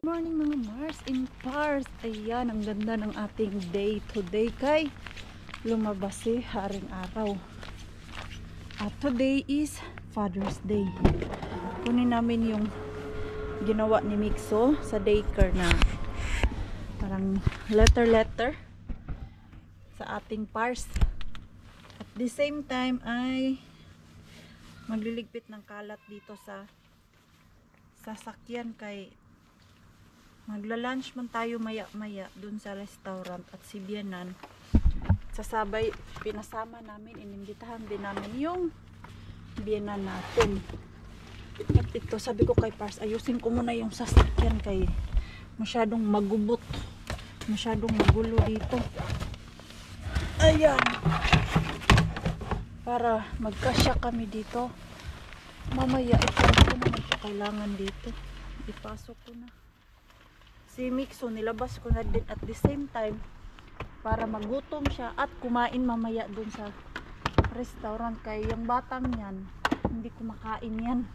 Morning mga Mars in Pars. Ayan, ang ganda ng ating day today kay lumabas si haring araw. At today is Father's Day. Kunin namin yung ginawa ni Mixo sa daycare na parang letter sa ating Pars. At the same time ay magliligpit ng kalat dito sa sasakyan kay magla-lunch man tayo maya-maya dun sa restaurant at si Bianan. Sasabay, pinasama namin, inimbitahan din namin yung Bianan natin. At ito, sabi ko kay Pars, ayusin ko muna yung sasakyan kay masyadong magubot. Masyadong magulo dito. Ayan. Para magkasya kami dito. Mamaya, ito naman po kailangan dito. Ipasok ko na. Si Mixo, nilabas ko na din at the same time para magutom siya at kumain mamaya dun sa restaurant. Kaya yung batang yan, hindi kumakain yan.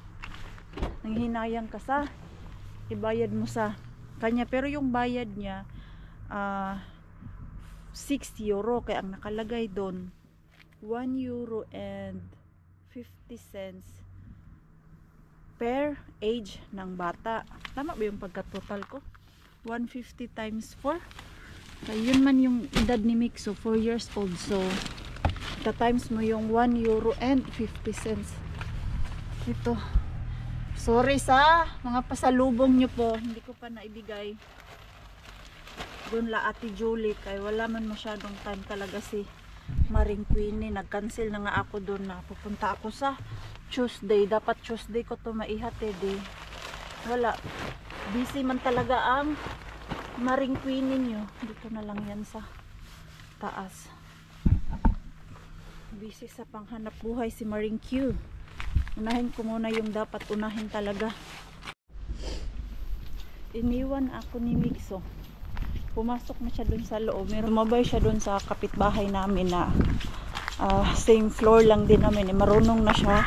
Nanghinayang ka sa ibayad mo sa kanya. Pero yung bayad niya 6 euro. Kaya ang nakalagay dun 1 euro and 50 cents per age ng bata. Tama ba yung pagkatotal ko? 150 times 4. Kaya yun man yung edad ni Mixo, 4 years old. So, times mo yung 1 euro and 50 cents. Ito. Sorry sa mga pasalubong nyo po. Hindi ko pa naibigay. Doon la Ate Julie. Kaya wala man masyadong time talaga si Maring Queenie. Nag-cancel na nga ako doon na pupunta ako sa Tuesday. Dapat Tuesday ko to maihatid eh. Wala. Busy man talaga ang Maring Queenie nyo. Dito na lang yan sa taas. Busy sa panghanap buhay si Maring Q. Unahin ko muna yung dapat unahin talaga. Iniwan ako ni Mixo. Pumasok na siya dun sa loob. Lumabay siya dun sa kapitbahay namin na same floor lang din namin. Marunong na siya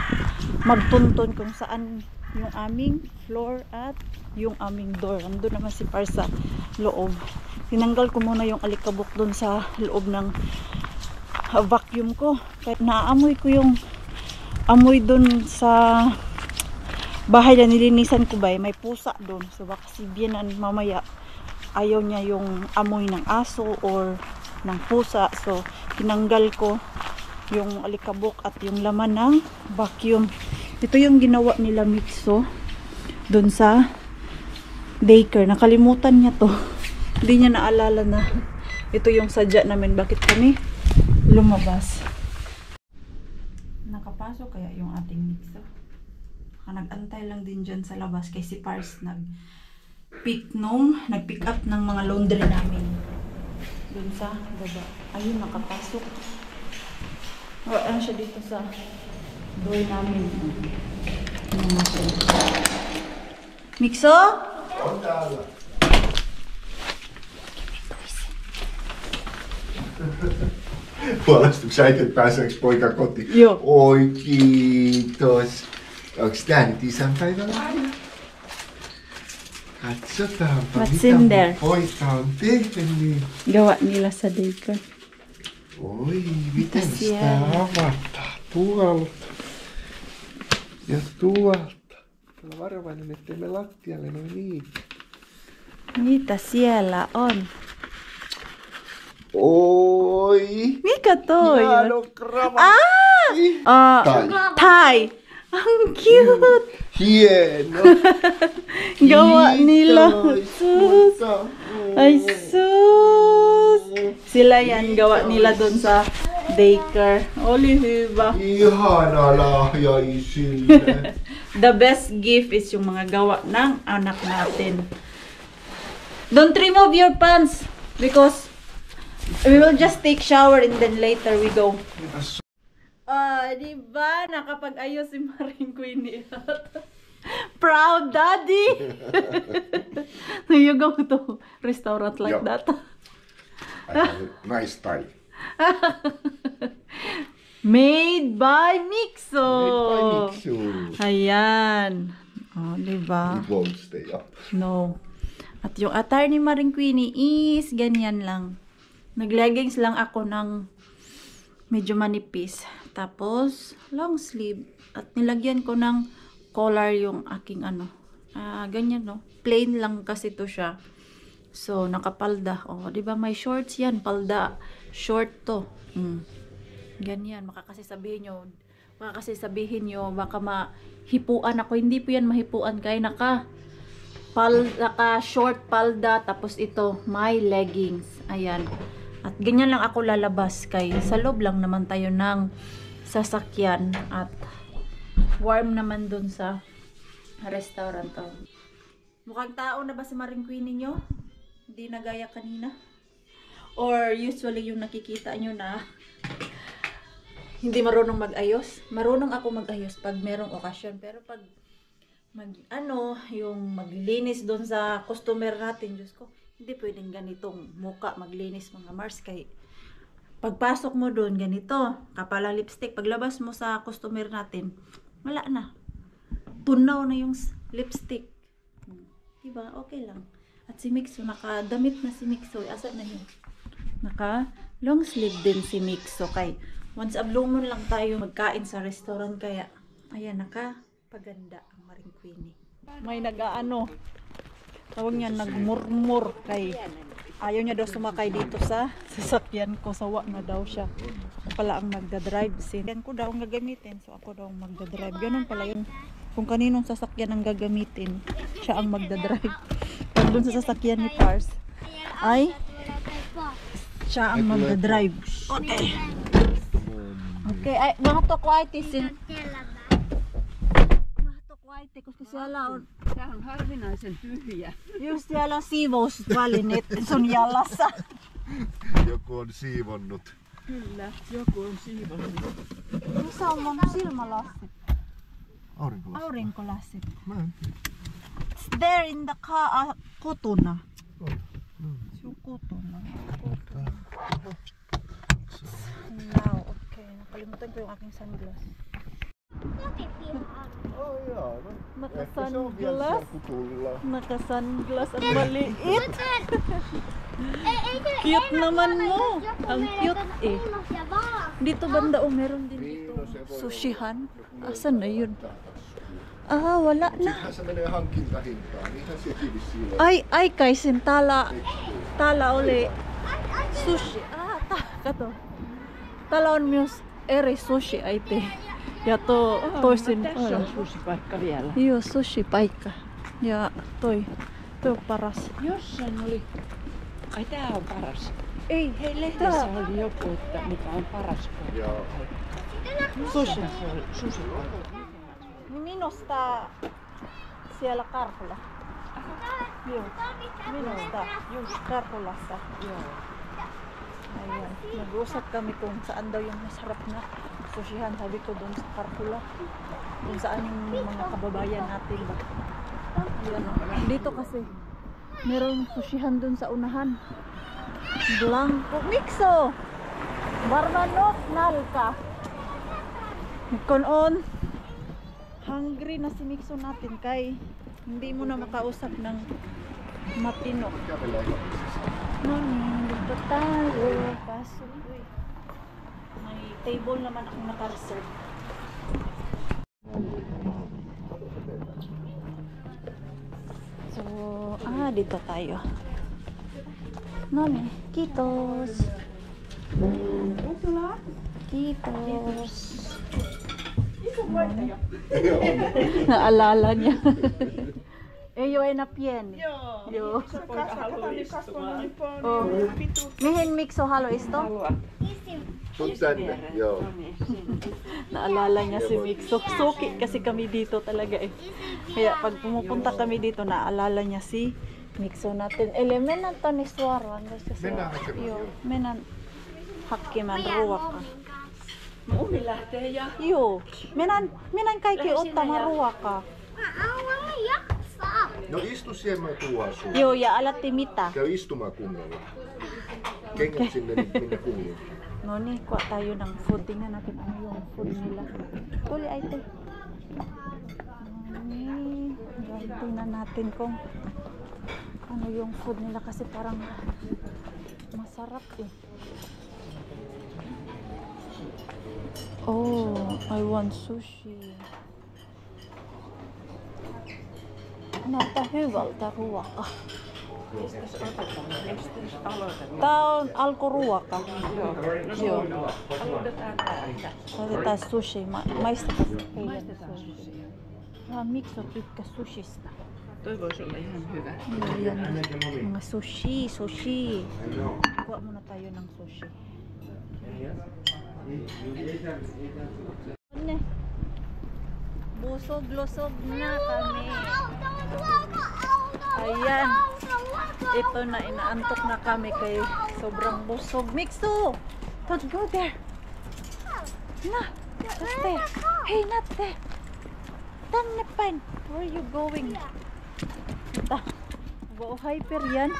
magtuntun kung saan yung aming floor at yung aming door. Andun naman si Pars sa loob. Tinanggal ko muna yung alikabok dun sa loob ng vacuum ko. Kahit naamoy ko yung amoy dun sa bahay na nilinisan ko ba, may pusa dun. So baka si Bianan mamaya ayaw niya yung amoy ng aso or ng pusa. So tinanggal ko yung alikabok at yung laman ng vacuum. Ito yung ginawa nila Mixo dun sa daycare. Nakalimutan niya to. Hindi niya naalala na ito yung sadya namin bakit kami lumabas. Nakapasok kaya yung ating Mixo. Nag-antay lang din dyan sa labas kay si Pars nag-pick up ng mga laundry namin dun sa baba. Ayun, nakapasok. Wala siya dito sa door namin. Mixo? Puolesta äiti pääseekö poika kotiin? Joo. Oi, kiitos. Onks tää nyt isänpäivän lahja? Katsotaanpa, What's mitä in mun there? poika on tehnyt. Gawa nila sa daycare. Oi, miten sitä siellä? avataan? Tuolta. Ja tuolta. Olla varovainen, ettei me lattialle noin niin. Mitä siellä on? Oi! Mikä toi on? Hieno kravatti! Thai. Ang cute! Hieno! Gawa nila. Kiitos, Sus! mutta- Ay sus! Sila yan gawa nila dun sa daycare. Oli hyvä. Ihana lahja isille. The best gift is yung mga gawa ng anak natin. Don't remove your pants because we will just take shower and then later we go. Diba? Nakapag-ayos si Maring Queenie. Proud daddy! So you go to restaurant like Joo. that. I have a nice tie. Made by Mixo! Made by Mixo. Ayan. Oh, diba? It won't stay up. No. At yung attire ni Maring Queenie is ganyan lang. Nag-leggings lang ako ng medyo manipis. Tapos, long sleeve. At nilagyan ko ng collar yung aking ganyan no. Plain lang kasi to siya. So, nakapalda. Oh, di ba may shorts yan? Palda. Short to. Ganyan. Makakasi sabihin nyo, baka mahipuan ako. Hindi po yan mahipuan. Kaya naka short palda. Tapos ito, may leggings. Ayan. At ganyan lang ako lalabas. Kay sa loob lang naman tayo ng sasakyan. At warm naman dun sa restaurant. Oh. Mukhang tao na ba si Maring Queenie nyo? Hindi na gaya kanina? Or usually yung nakikita nyo na hindi marunong mag-ayos? Marunong ako mag-ayos pag merong okasyon. Pero pag yung maglinis doon sa customer natin, Diyos ko, hindi pwedeng ganitong muka maglinis mga Mars. Kay pagpasok mo doon, ganito, kapala lipstick. Paglabas mo sa customer natin, wala na. Tunaw na yung lipstick. Diba? Okay lang. At si Mixo, nakadamit na si Mixo. Asa na yun? Naka long sleeve din si Mixo. Kay once a blue moon lang tayo magkain sa restaurant. Kaya, ayan, nakapaganda ang Maring Queenie. May tawag niya, nagmurmur. Kay ayaw niya daw sumakay dito sa sasakyan ko. Sawa na daw siya. Ako pala ang magdadrive. Yan ko daw ang gagamitin. So ako daw ang magdadrive. Ganun pala yun. Kung kaninong sasakyan ang gagamitin, siya ang magdadrive. Pag dun sa sasakyan ni Pars, ay siya ang magdadrive. Okay. Okay. Ay, mga to quiet isin. Mga to quiet. Koska siellä on... Tää on harvinaisen tyhjä. Just siellä siivousvälineet sun jalassa. Joku on siivonnut. Kyllä, joku on siivonnut. Missä on mun silmälasit? Aurinkolasit. Aurinkolasit. Mä en tiedä. It's there in the car, kotona. On. Sun kotona. So, Now, okay. Nakalimutan ko yung aking sunglass. oh jaa, no. Naka-sunglass. Kutulla. Naka-sunglass. Ang maliit. Cute naman mo. Ang cute eh. Dito banda, meron din dito. Sushihan. Asan na yun? Ah, wala na. Sittenhän se menee hankintahintaan. Niinhän sekin vissiin on. Ai kaisin. Täällä oli sushi. Kato. Täällä on myös eri sushi äiti. Ja toisin. Tässä on susipaikka vielä. Joo, sushi-paikka. Ja toi on paras. Jossain oli... Ai tää on paras. Ei, Hei, lehdessä oli joku, että mikä on paras paikka. Joo. Sushi. Se oli susipaikka. Niin minusta siellä Karhula. Joo. Minusta just Karhulassa. Joo. Ayan. Nag-uusap kami kung saan daw yung masarap na sushihan. Sabi ko doon sa Karhula. Kung saan yung mga kababayan natin ba. Ayan o. Dito kasi merong sushihan doon sa unahan. Blanco. Mixo! Barmanok nalka. Konon. Hungry na si Mixo natin kay hindi mo na makausap ng matino. Dito tayo. Pasok. May table naman akong naka-reserve. So, dito tayo. Nani, kitos. Kitos. Naalala niya. Eyo ay napien. Joo. Oh. Mihin Mixo halo isto? Sun tänne, joo. Naalala niya si Mixo. Suki kasi kami dito talaga eh. Kaya pag pumupunta kami dito, naalala niya si Mixo natin. Menan to ni suaran. Mennään hakemaan. Joo, menan hakemaan ruokaa. Umi lähtee ja... Joo, menan kaikki ottamaan ruokaa. No istu siihen, mä tuon sun. Joo, ja alatti mitä? Käy istumaan kunnolla. Kengät sinne, minne kuuluu. No niin, kuha tayo ng food. Tingnan natin ano yung food nila. Tuli ay te. Tingnan natin kung ano yung food nila kasi parang masarap eh. Oh, I want sushi. Näyttää hyvältä ruoka. Mistäs aloitetaan? Tää on alkuruoka. Joo. Aloitetaan täältä. Otetaan sushi. Maistetaan Maistetaan sushia. Miksi tykkäs sushista? Toi voisi olla ihan hyvä. Mga sushi. Kuha muna tayo ng sushi. Ano? Busog-lusog na kami. Ayan. Ito na, inaantok na kami kay sobrang busog. Mixo! Don't go there. Na, not there. Hey, not there. Tanipan. Where are you going? Ito. Wow, hyper yan.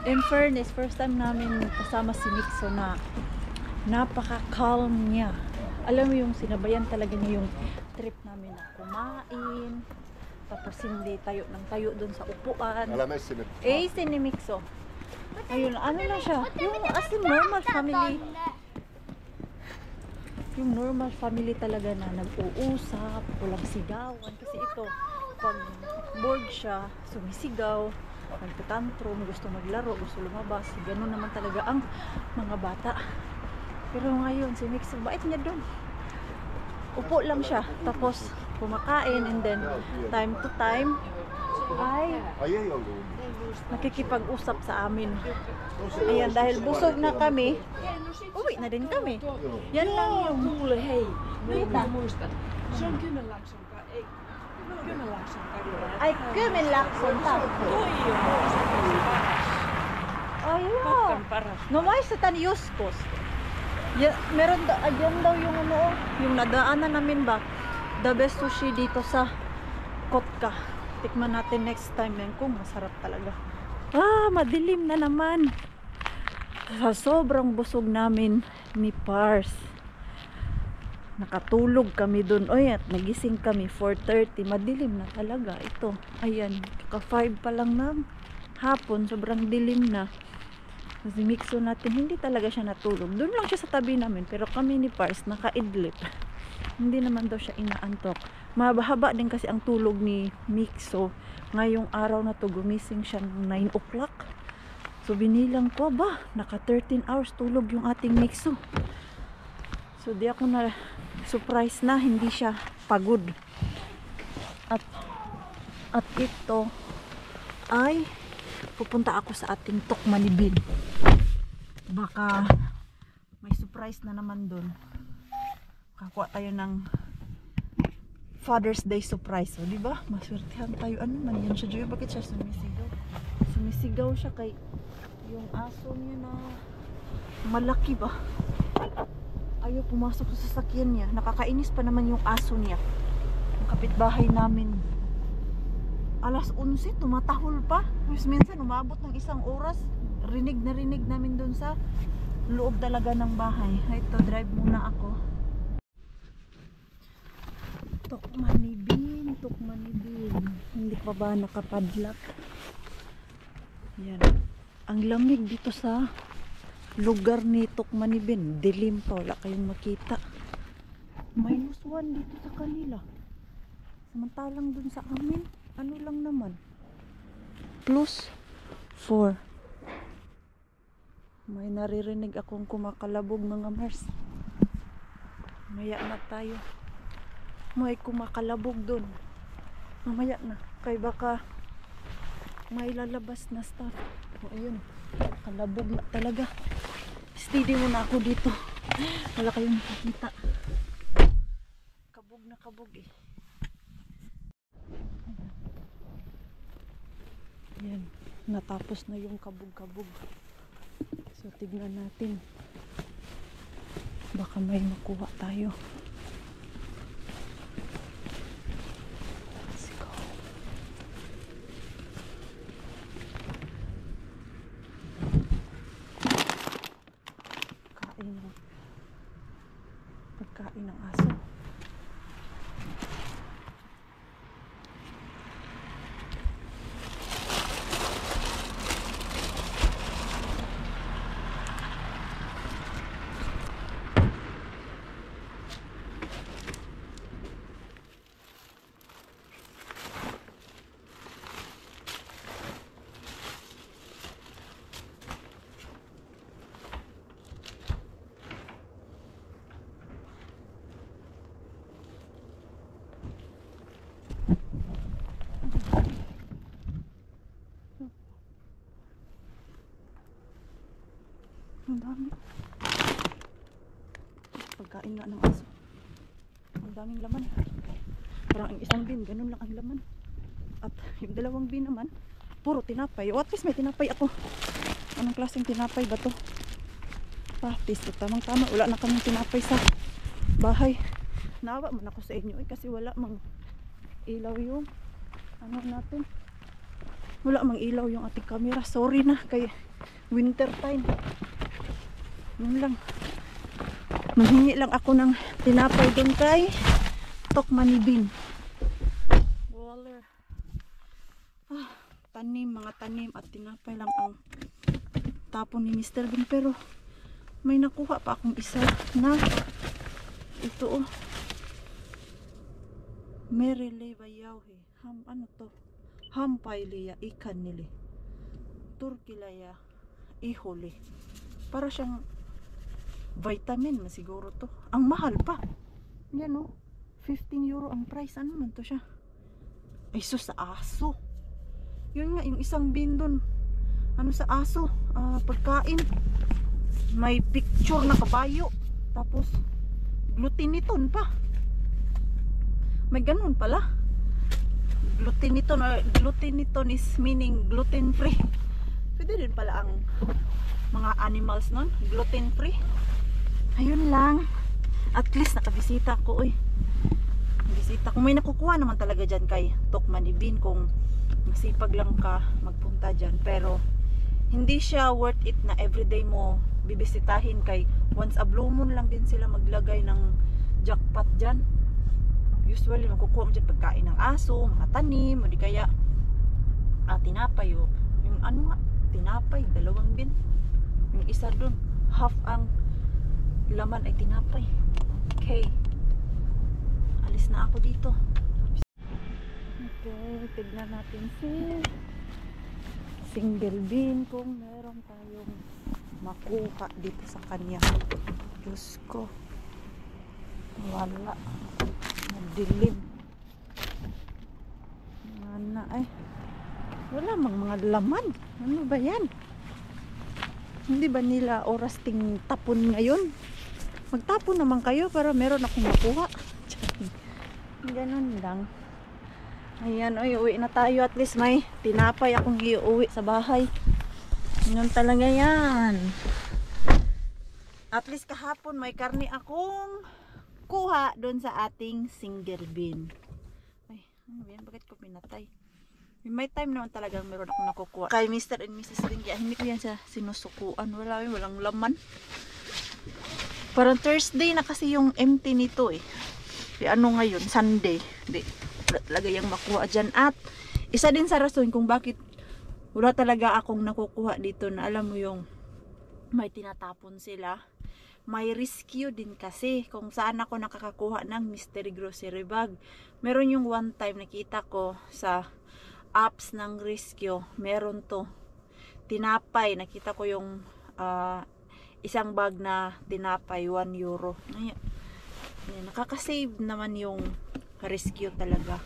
In fairness, first time namin kasama si Mixo na napaka-calm niya. Alam mo yung sinabayan talaga niya yung trip namin na kumain. Tapos hindi tayo ng tayo dun sa upuan. Älä mene sinne. Eh, si ni Mixo. Ayun, ano na siya? Yung as in normal family. Yung normal family talaga na nag-uusap, walang sigawan. Kasi ito, pag bored siya, sumisigaw, nagtatantrum, gusto maglaro, gusto lumabas. Ganun naman talaga ang mga bata. Pero ngayon, si Mixo, bait niya dun. Upo lang siya. Tapos, kumakain and then, time to time, ay Ai ei ollut. nakikipag-usap sa amin. Ayan, dahil busog na kami, uwi na din kami. Yan lang yung... Kuule, hei. Nyt Mitä? mä muistan. Se on Kymenlaakson ei. Kymenlaakson kadulla. Ay, Kymenlaakson tao. Toi on Ay, matkan paras. no maistetaan joskus. Ya, meron yan daw yung ano, yung nadaanan namin ba, the best sushi dito sa Kotka. Tikman natin next time yan kung masarap talaga. Madilim na naman. Sa sobrang busog namin ni Pars, nakatulog kami dun. Oy, at nagising kami 4:30. Madilim na talaga ito. Ayan, kaka 5 pa lang ng hapon, sobrang dilim na. Kasi Mixo natin, hindi talaga siya natulog. Doon lang siya sa tabi namin. Pero kami ni Pars, nakaidlip. Hindi naman daw siya inaantok. Mahaba din kasi ang tulog ni Mixo. Ngayong araw na to, gumising siya ng 9 o'clock. So, binilang ko, naka 13 hours tulog yung ating Mixo. So, di ako na surprise na hindi siya pagod. At ito ay pupunta ako sa ating Tukmanibin. Baka may surprise na naman doon. Kakuha tayo ng Father's Day surprise. O, diba? Maswertehan tayo. Ano man yan siya, Joy? Bakit siya sumisigaw? Sumisigaw siya kay yung aso niya na malaki ba? Ayaw pumasok sa sasakyan niya. Nakakainis pa naman yung aso niya. Ang kapitbahay namin. Alas 11, tumatahol pa. Mas minsan, umabot ng 1 oras. Rinig namin dun sa loob talaga ng bahay. Ito, drive muna ako. Tukmanibin. Hindi pa ba nakapadlock? Yan. Ang lamig dito sa lugar ni Tukmanibin. Dilim pa, wala kayong makita. -1 dito sa kanila. Samantalang dun sa amin, ano lang naman, +4. May naririnig akong kumakalabog, mga Mars. Maya na tayo. May kumakalabog dun. Mamaya na. Kaya baka may lalabas na stuff. O ayun, kalabog na talaga. Steady muna ako dito. Wala kayong makikita. Kabog na kabog eh. Yan, natapos na yung kabog-kabog. So, tignan natin. Baka may makuha tayo. Let's go. Pagkain ng aso. Kain nga ng aso. Ang daming laman. Parang ang isang bin, ganun lang ang laman. At yung dalawang bin naman, puro tinapay. O at least may tinapay ako. Anong klaseng tinapay ba to? Patis. Tamang tama. Wala na kaming tinapay sa bahay. Naawa man ako sa inyo kasi wala mang ilaw yung ano natin. Wala mang ilaw yung ating camera. Sorry na kay winter time. Yun lang. Manghingi lang ako ng tinapay doon kay Tokmanibin. Waller. Tanim, mga tanim at tinapay lang ang tapon ni Mr. Bean. Pero may nakuha pa akong isa na ito oh. Merele bayawhe. Ano to? Hampaileya ikan nili. Turkilaya ihole. Para siyang vitamin masiguro to. Ang mahal pa. Yan oh. 15 euro ang price. Ano man to siya? Ay sus, sa aso. Yun nga, yung isang bin dun. Ano sa aso? Pagkain. May picture na kabayo. Tapos gluteniton pa. May ganun pala. Gluteniton is meaning gluten free. Pwede din pala ang mga animals nun, gluten free. Ayun lang. At least nakabisita ko bisita. Kung may nakukuha naman talaga dyan kay Tokmanibin, kung masipag lang ka magpunta dyan. Pero hindi siya worth it na everyday mo bibisitahin kay once a blue moon lang din sila maglagay ng jackpot dyan. Usually makukuha mo dyan pagkain ng aso, mga tanim, o di kaya tinapay o yung ano nga, tinapay, 2 bin. Yung isa dun, half ang laman ay tinapay. Okay, alis na ako dito. Okay, tignan natin si single bean kung meron tayong makuha dito sa kanya. Diyos ko, wala, nagdilim na ay wala mang mga laman. Ano ba yan? Hindi ba nila oras ting tapon ngayon? Magtapon naman kayo para meron akong makuha. Ganun lang. Ayan, oy, uwi na tayo. At least may tinapay akong iuwi sa bahay. Ganun talaga yan. At least kahapon may karne akong kuha doon sa ating single bean. Ay, ano yan? Bakit ko pinatay? May time naman talagang meron akong nakukuha. Kay Mr. and Mrs. Ringy, hindi ko yan sa sinusukuan. Walang laman. Parang Thursday na kasi yung empty nito eh. Ano ngayon? Sunday. Hindi. Wala talaga yung makuha dyan. At isa din sa rason kung bakit wala talaga akong nakukuha dito na alam mo yung may tinatapon sila. May rescue din kasi kung saan ako nakakakuha ng mystery grocery bag. Meron yung one time nakita ko sa apps ng rescue. Meron to. Tinapay. Nakita ko yung isang bag na tinapay, 1 euro. Ayan, nakaka-save naman yung rescue talaga.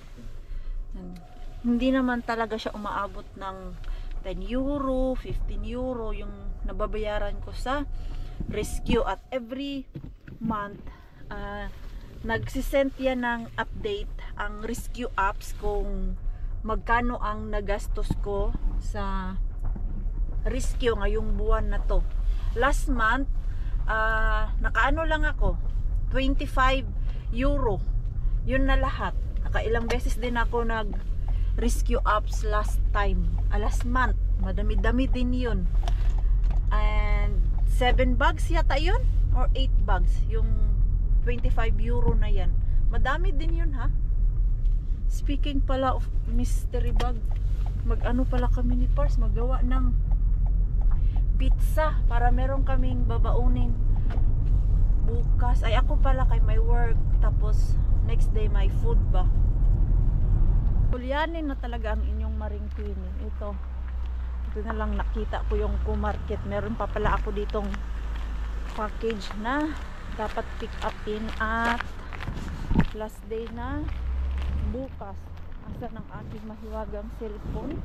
Hindi naman talaga siya umaabot ng 10 euro, 15 euro yung nababayaran ko sa rescue. At every month nagsisend yan ng update ang rescue apps kung magkano ang nagastos ko sa rescue ngayong buwan na to. Last month nakaano lang ako 25 euro yun na lahat. Nakailang beses din ako nag rescue apps last month. Madami-dami din yun. And 7 bags yata yun or 8 bags yung 25 euro na yan. Madami din yun ha. Speaking pala of mystery bag, mag-ano pala kami ni Pars, magawa ng pizza para meron kaming babaunin bukas. Ay ako pala kay may work, tapos next day may food ba. Kulyanin na talaga ang inyong maringkwini. Ito na lang nakita ko yung Kumarket. Meron pa pala ako ditong package na dapat pick upin at last day na bukas. Asa ng aking mahiwagang cellphone?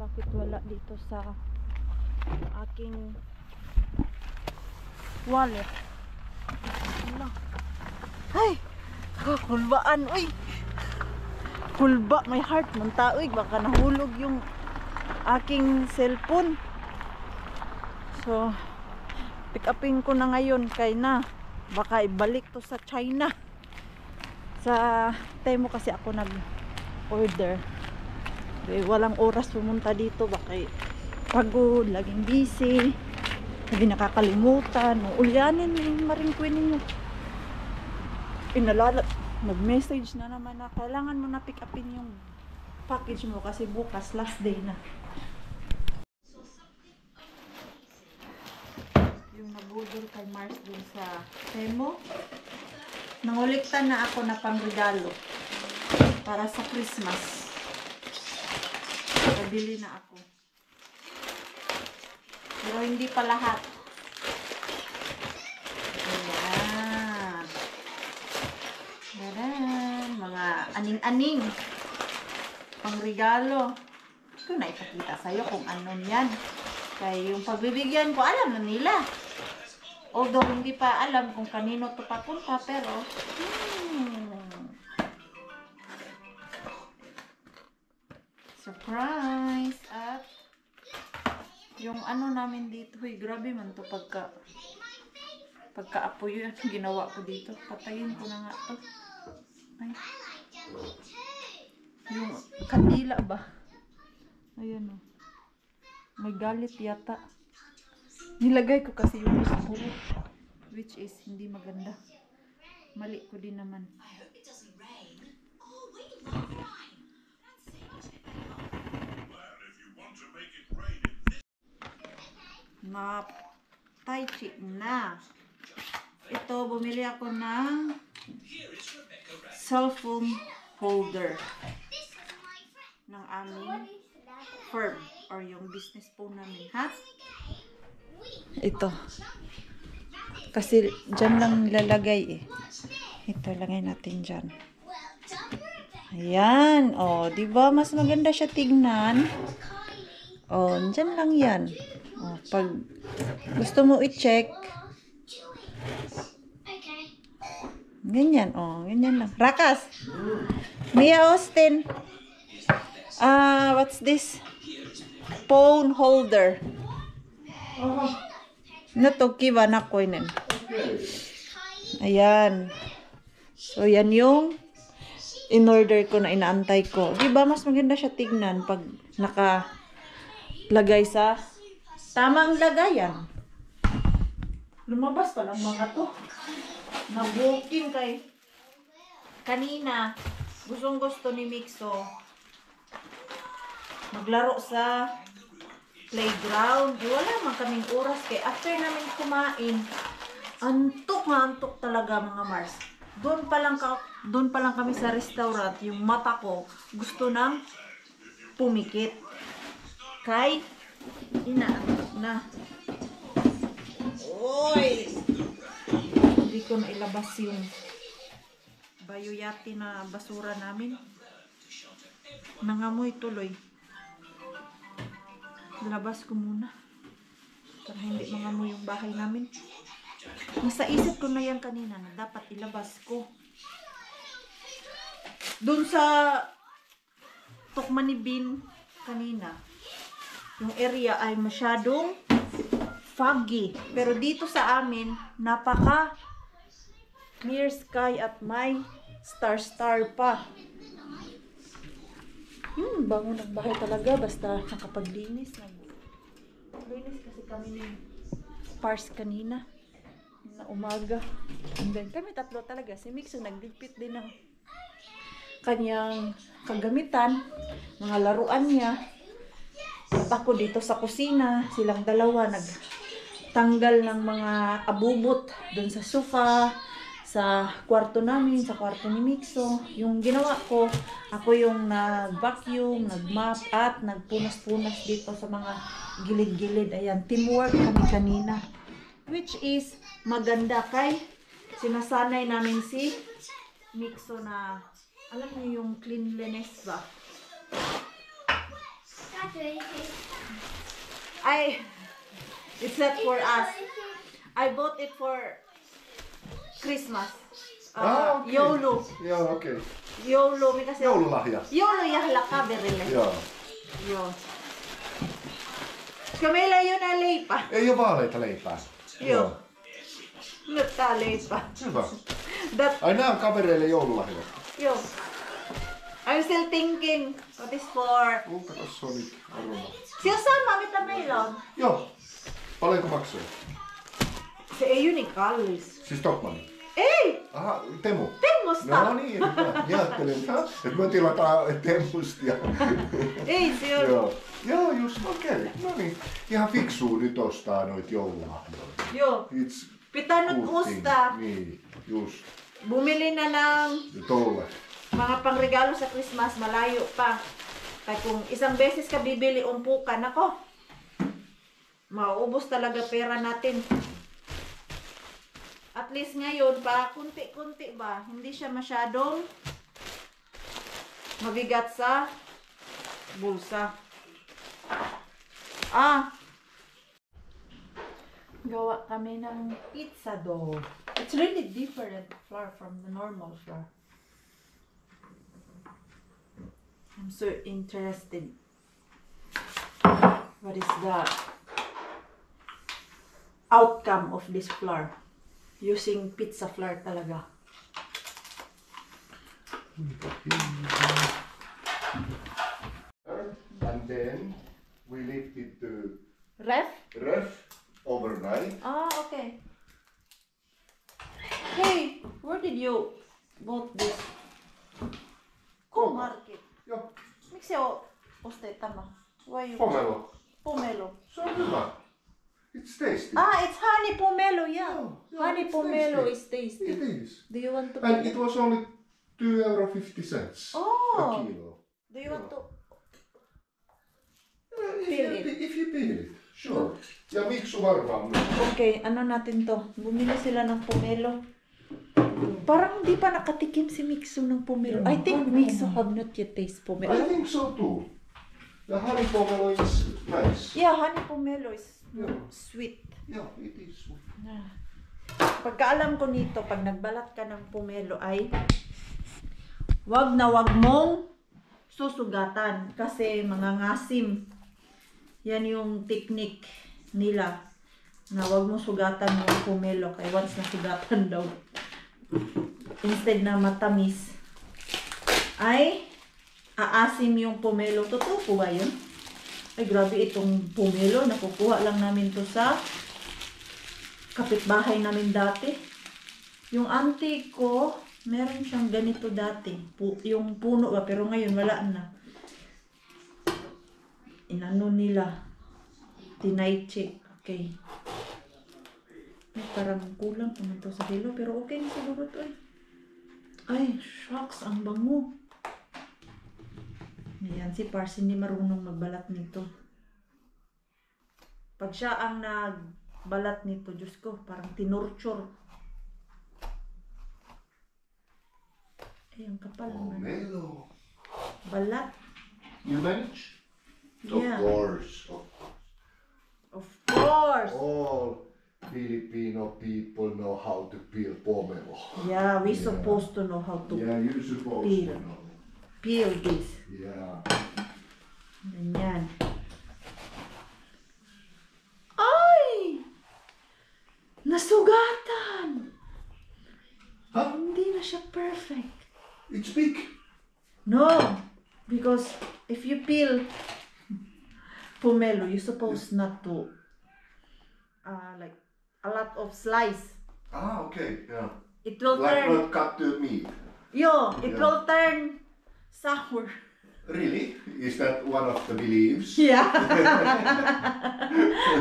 Bakit wala dito sa aking wallet? Wala. Ay, kulbaan, uy. Kulba, my heart, munta, uy. Baka nahulog yung aking cellphone. So, pick upin ko na ngayon kay na. Baka ibalik to sa China. Sa Temo kasi ako nag-order. Walang oras pumunta dito. Baka pagod, laging busy. Hindi nakakalimutan. Ulyanin yung maringkwin ninyo. Pinalalat. Nag-message na naman na kailangan mo na pick upin yung package mo kasi bukas last day na. Yung nabudol kay Mars dun sa Temo. Nanguliktan na ako na pangregalo para sa Christmas. Pabili na ako. Pero hindi pa lahat. Ayan. Ayan. Mga aning-aning. Pangregalo. Hindi ko na ipakita sa'yo kung ano yan. Kaya yung pagbibigyan ko, alam na nila. Although hindi pa alam kung kanino to papunta, pero surprise! At yung ano namin dito, grabe man to pagka-apoy yun, ginawa ko dito. Patayin ko na nga to. Ay. Yung kandila ba? Ayan o. May galit yata. Nilagay ko kasi yung gusto, which is hindi maganda. Mali ko din naman. Na tai chi na. Ito, bumili ako ng cellphone holder ng aming firm or yung business phone namin, ha? Ito. Kasi dyan lang lalagay eh. Ito, lagay natin dyan. Ayan. O, diba? Mas maganda siya tignan. O, dyan lang yan. O, pag gusto mo i-check, ganyan. O, ganyan lang. Rakas! Mia Austin! What's this? Phone holder. Natukiba na ko yun. Ayan. So, yan yung in-order ko na inaantay ko. Diba, mas maganda siya tignan pag nakalagay sa tamang lagayan. Lumabas pa lang mga to. Nag-walking kay kanina. Gustong gusto ni Mixo maglaro sa playground. Wala man kaming oras kay after namin kumain, antok talaga mga Mars. Doon pa lang kami sa restaurant, yung mata ko gusto nang pumikit. Kay inaantok na. Oy! Hindi ko na ilabas yung bayuyati na basura namin. Nangamoy tuloy. Labas ko muna para hindi mangamoy yung bahay namin. Nasa isip ko na yan kanina na dapat ilabas ko. Doon sa Tukmanibin kanina, yung area ay masyadong foggy. Pero dito sa amin, napaka clear sky at may star pa. Bango ng bahay talaga basta nakapaglinis. Linis kasi kami ni Pars kanina na umaga. And then kami tatlo talaga. Si Mixo nagligpit din ng kanyang kagamitan, mga laruan niya. At ako dito sa kusina, silang dalawa nagtanggal ng mga abubot dun sa sofa, sa kwarto namin, sa kwarto ni Mixo. Yung ginawa ko, ako yung nag-vacuum, nag-mop, at nagpunas-punas dito sa mga gilid-gilid. Ayan, teamwork kami kanina. Which is maganda kay sinasanay namin si Mixo na, alam niyo yung cleanliness ba? It's not for us. I bought it for Christmas. Okei. Joulu. Joo, okei. Joulu, mikä se on? Joululahja. Joulujahla kaverille. Joo. Joo. Koska meillä ei ole enää leipää. Ei oo vaaleita leipää. Joo. Nyt tää leipä. Hyvä. That, Ai nää on kavereille joululahjat. joo. I'm still thinking what is for. Katos, se on nyt arvona. Se on sama mitä meillä on. Joo. Paljonko maksoi? Se ei ole niin kallis. Siis Stockmanni. Ei! Aha, Temu. Temmosta! No niin, hyvä. Ajattelin, että me tilataan Temusta. Ei se on. Joo. Joo, just okei. No niin. Ihan fiksuu nyt ostaa noit joululahjoja. Joo. It's Pitää nyt cool thing. ostaa. Niin, just. Bumili na ng Ja tolle. mga pangregalo sa Christmas, malayo pa. Kaya kung isang beses ka bibili umpukan, ako, mauubos talaga pera natin. At least ngayon, pa kunti-kunti ba, hindi siya masyadong mabigat sa bulsa. Gawa kami ng pizza dough. It's really different flour from the normal flour. I'm so interested. What is the outcome of this flour? Using pizza flour talaga. And then we lift it to Ref? ref overnight. Okay. Hey, where did you bought this? Market. Joo, Miksi ostit tämä? Why you? pomelo. Pomelo. Se on hyvä. It's tasty. It's honey pomelo, yeah. Yeah, Honey it's pomelo tasty. is tasty. It is. Do you want to And peel it it? was only €2.50 Oh. a kilo. Do you want to? Peel it. If you peel it, sure. Ja miksu varmaan myös. Okay, ano natin to? Bumili sila ng pomelo. Parang hindi pa nakatikim si Mixo ng pomelo. I think Mixo have not yet tasted pomelo. I think so too. The honey pomelo is nice. Yeah, honey pomelo is Yeah. sweet. Yeah, it is. Pagkaalam ko nito, pag nagbalat ka ng pomelo ay wag na wag mong susugatan kasi mangangasim. Yan yung technique nila na wag mong sugatan yung pomelo kaya once na sugatan daw instead na matamis ay aasim yung pomelo. Totoo po ba yun? Ay grabe itong pomelo, nakukuha lang namin to sa kapitbahay namin dati. Yung auntie ko, meron siyang ganito dati. Yung puno ba, pero ngayon wala na. Inano nila. Tinay-check. Okay. Ay, parang kulang naman to sa kilo, pero okay na siguro to eh. Ay, shucks, ang bango. Ayan, si Pars hindi marunong magbalat nito. Pag siya ang nagbalat nito, Diyos ko, parang tinurture. Ay, ang kapal naman. Pomelo. Balat? You manage? Yeah. Of course. Of course! All Filipino people know how to peel pomelo. Yeah, we supposed to know how to Yeah, you're supposed peel. to know. peel this. Yeah. Ganyan. Ay! Nasugatan! Huh? Hindi na siya perfect. It's big. No! Because if you peel pomelo, you're supposed not to like a lot of slice. Ah, okay. Yeah. It will Like turn not cut the meat. it Yeah. will turn sour. Really? Is that one of the beliefs? Yeah.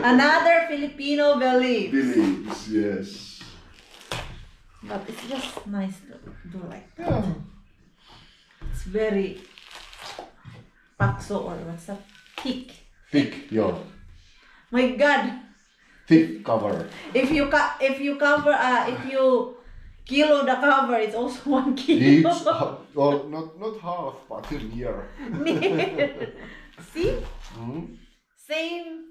Another Filipino belief. Beliefs, yes. But it's just nice to do like that. Yeah. It's very pakso or what's that? Thick. Thick, yeah. My God. Thick cover. If you kilo the cover, it's also 1 kilo. It's well, not half, but near. See? Mm. Same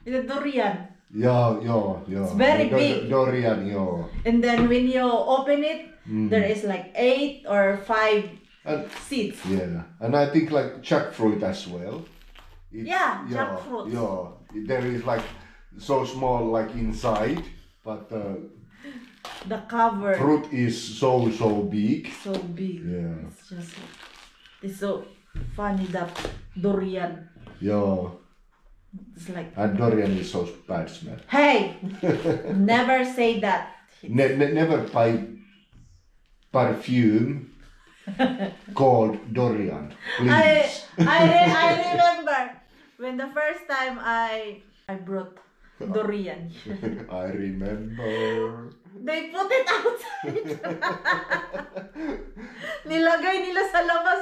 with the durian. Yeah, yeah, yeah. It's very The big. Dorian, yeah. And then when you open it, there is like 8 or 5 And seeds. yeah, and I think like jackfruit as well. Yeah, jackfruit. Yeah, there is like so small like inside, but The cover fruit is so big. so big. Yeah. It's so funny that durian. Yeah, It's like, and durian is so bad smell. hey, never say that. Never buy perfume called durian, please. I remember when the first time I brought durian. I remember. They put it outside. Nilagay nila sa labas.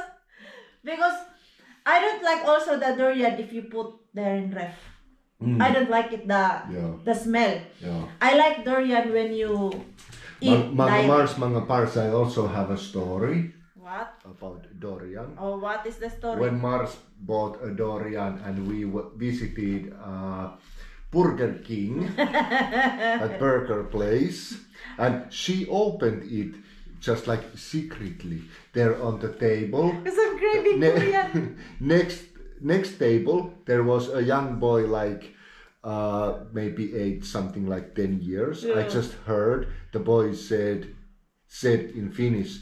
Because I don't like also the durian if you put there in ref. I don't like it, the smell. Yeah. I like durian when you eat Mga Mars, I also have a story What? about durian. Oh, what is the story? When Mars bought a durian and we visited Burger King at Burger Place, and she opened it just like secretly there on the table. Because I'm craving durian. Next table there was a young boy like maybe 8, something like 10 years. I just heard the boy said in Finnish,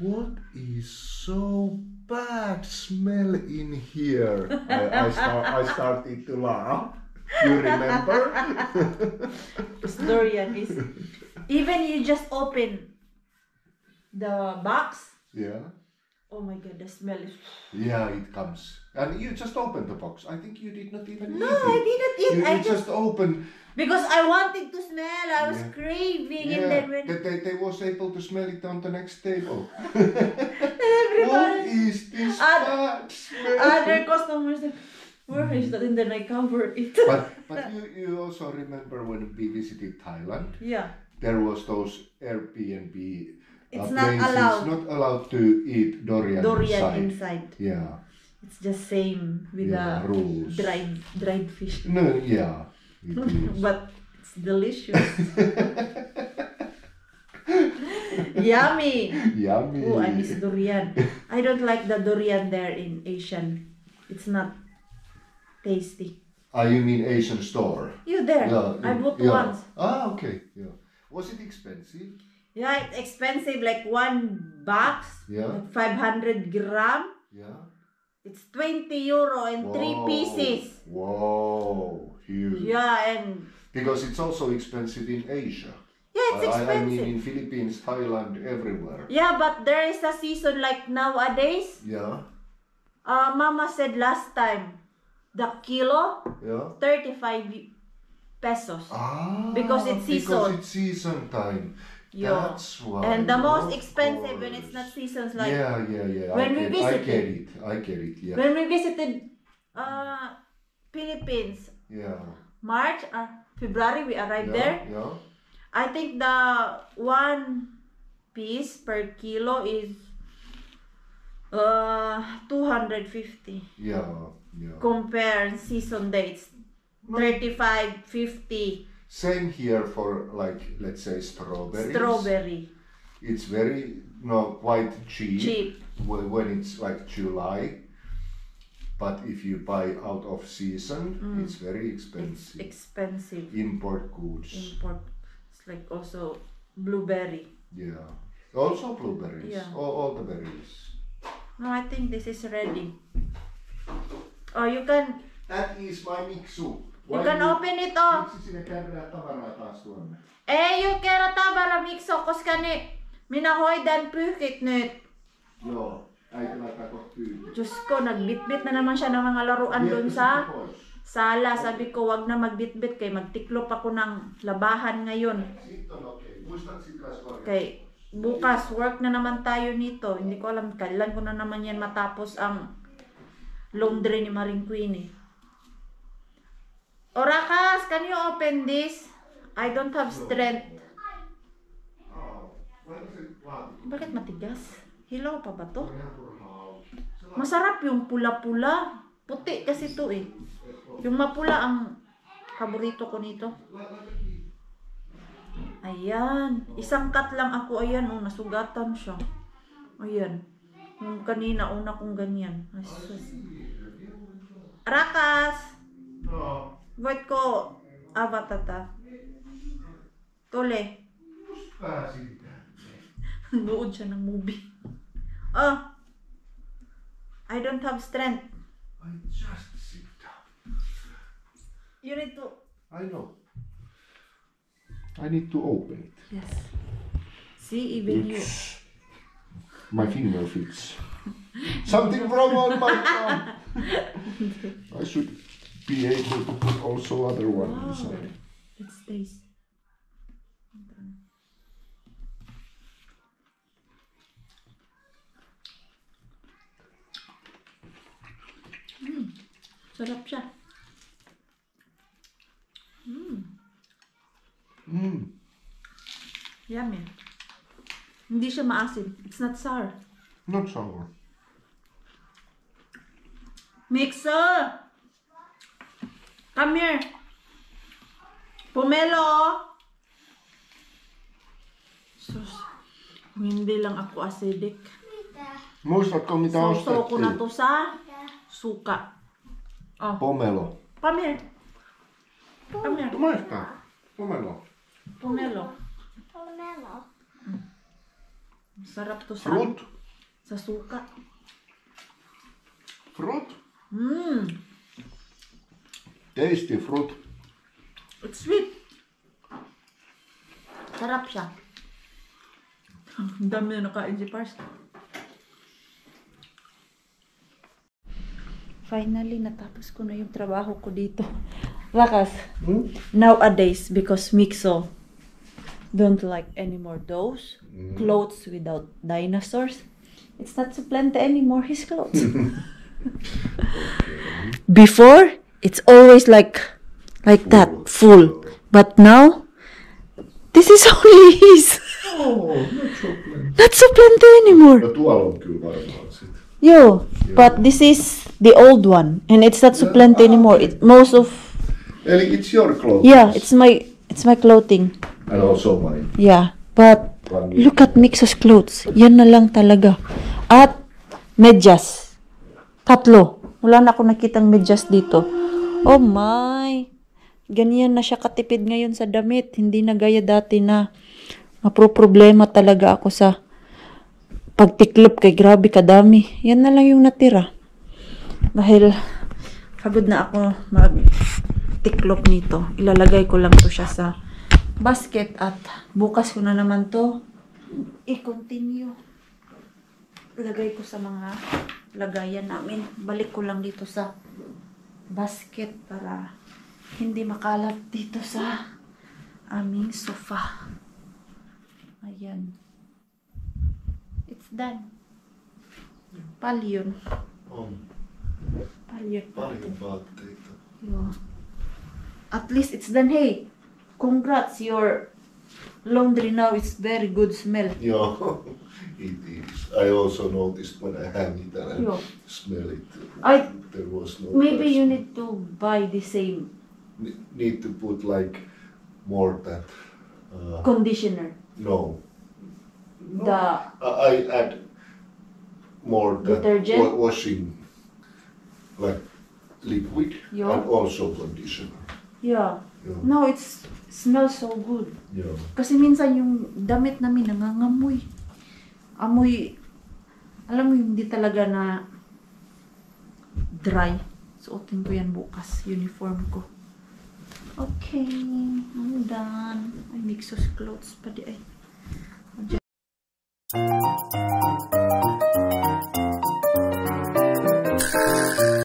"What is so bad smell in here?" I started to laugh. You remember? This durian is, even you just open the box, Yeah. oh my god, the smell is... Yeah, it comes. And you just opened the box. I think you did not even No, eat it. I didn't eat. You I just opened. because I wanted to smell. I was craving, and then when they was able to smell it on the next table. What everybody, is this bad smell? other customers said, "Where is that?" And then I covered it. But you also remember when we visited Thailand, Yeah, there was those Airbnb It's not places allowed. not allowed to eat durian inside. Yeah. It's just same with Yeah, the rules. dried fish. No, yeah. It is. But it's delicious. Yummy. Yummy. Oh, I miss durian. I don't like the durian there in Asian. It's not tasty. You mean Asian store? You there? Yeah, I bought yeah. once. Ah, okay. Yeah. Was it expensive? Yeah, it's expensive. Like one box, Yeah. like 500 gram. Yeah. It's 20 euro and 3 pieces. Whoa, huge. Yeah, and Because it's also expensive in Asia. yeah, it's I expensive. mean in Philippines, Thailand, everywhere. Yeah, but there is a season like nowadays. Yeah. Mama said last time, the kilo, Yeah. 35 pesos. Because it's season. Because it's season time. Yeah. That's why. And the most of expensive when course. it's not seasons, like Yeah. when we I visited. get it. Yeah. when we visited Philippines, Yeah. March or February, we arrived there. Yeah. I think the 1 piece per kilo is 250. Yeah. Compare season dates, 35, 50. Same here for like let's say strawberries. Strawberry. It's very quite cheap. Cheap. When it's like July. But if you buy out of season, it's very expensive. Expensive. Import goods. Import. It's like also blueberry. Yeah. Also blueberries. Yeah. All the berries. No, I think this is ready. Oh, you can That is my mixu. you can open it off. Miksi sinne käydään tavaraa taas tuonne? Ei ju kerro tavara mikso, koska minä hoidan pyyhkit nyt. Joo. Äiti laittaa kohta pyyhkit. Diyos ko, nagbitbit na naman siya ng mga laruan dun sa sala. Sabi ko, wag na magbitbit kay magtiklop ako ng labahan ngayon. Sitten on okei. Muistat sit kanssa korjata. Kay bukas, work na naman tayo nito. Hindi ko alam, kailan ko na naman yan matapos ang laundry ni Maring Queenie. Orakas, can you open this? I don't have strength. Bakit matigas? Hilaw pa ba to? Masarap yung pula-pula. Puti kasi to eh. Yung mapula ang Paborito ko nito. Ayan. Isang cut lang ako. Ayan, oh, nasugatan siya. Ayan. Yung kanina, una kong ganyan. Ay, sus. Rakas! Wait ko. Abatata. Tole. Nood siya ng movie. Oh. I don't have strength. I just sit down. You need to... I know. I need to open it. Yes. See, even you. My finger fits. Something wrong on my thumb. I should be able to put also other one Wow. inside. Let's taste. Sarap siya. Yummy. Hindi siya maasim. It's not sour. Not sour. Mixer! Come here. Pomelo! Sus. Hindi lang ako acidic. Muistatko mitä So ko na ostettiin? to sa suka. Oh. Pomelo. Come here. Come here. Maistaa. Pomelo. Pomelo. Sarap to sa Fruit. sa suka. Fruit. Tasty fruit. It's sweet. Sarap siya. Ang dami na nakain si Pars. Finally, natapos ko na yung trabaho ko dito. Lakas. Nowadays, because Mixo don't like anymore those clothes without dinosaurs, it's not Suplente anymore, his clothes. Before, it's always like that, full. But now, this is only his. Oh, not chocolate. Not Suplente anymore. No tuolla on kyllä varmaan sit. Yo, but this is the old one, and it's not Suplente anymore. Most of Eli it's your clothes. yeah, it's my clothing. And also mine. Yeah, but look at Mixo's clothes. Yan na lang talaga. At medyas. Tatlo. Wala na ako nakitang medyas dito. Oh my. Ganyan na siya katipid ngayon sa damit. Hindi na gaya dati na maproproblema talaga ako sa pagtiklop kay grabe kadami. Yan na lang yung natira. Dahil pagod na ako magtiklop nito. Ilalagay ko lang to siya sa basket at bukas ko na naman to i-continue. Lagay ko sa mga lagayan namin. Balik ko lang dito sa basket para hindi makalat dito sa aming sofa. Ayan. It's done. Paljon. Paljon. Paljon vaatteita. Yo. At least it's done. Hey, congrats. Your laundry now is very good smell. Joo, it is. I also noticed when I hang it and Joo. I smell it. I There was no. maybe you person. need to buy the same Need to put like more that. conditioner. No. The I add more that Detergent? washing, like liquid Joo. and also conditioner. yeah. Joo. No, it's smells so good. Joo. Kasi minsan yung damit namin nangangamoy. Amoy, alam mo hindi talaga na dry. Suotin ko yan bukas, uniform ko. Okay, I'm done. I mix those clothes pa di ay.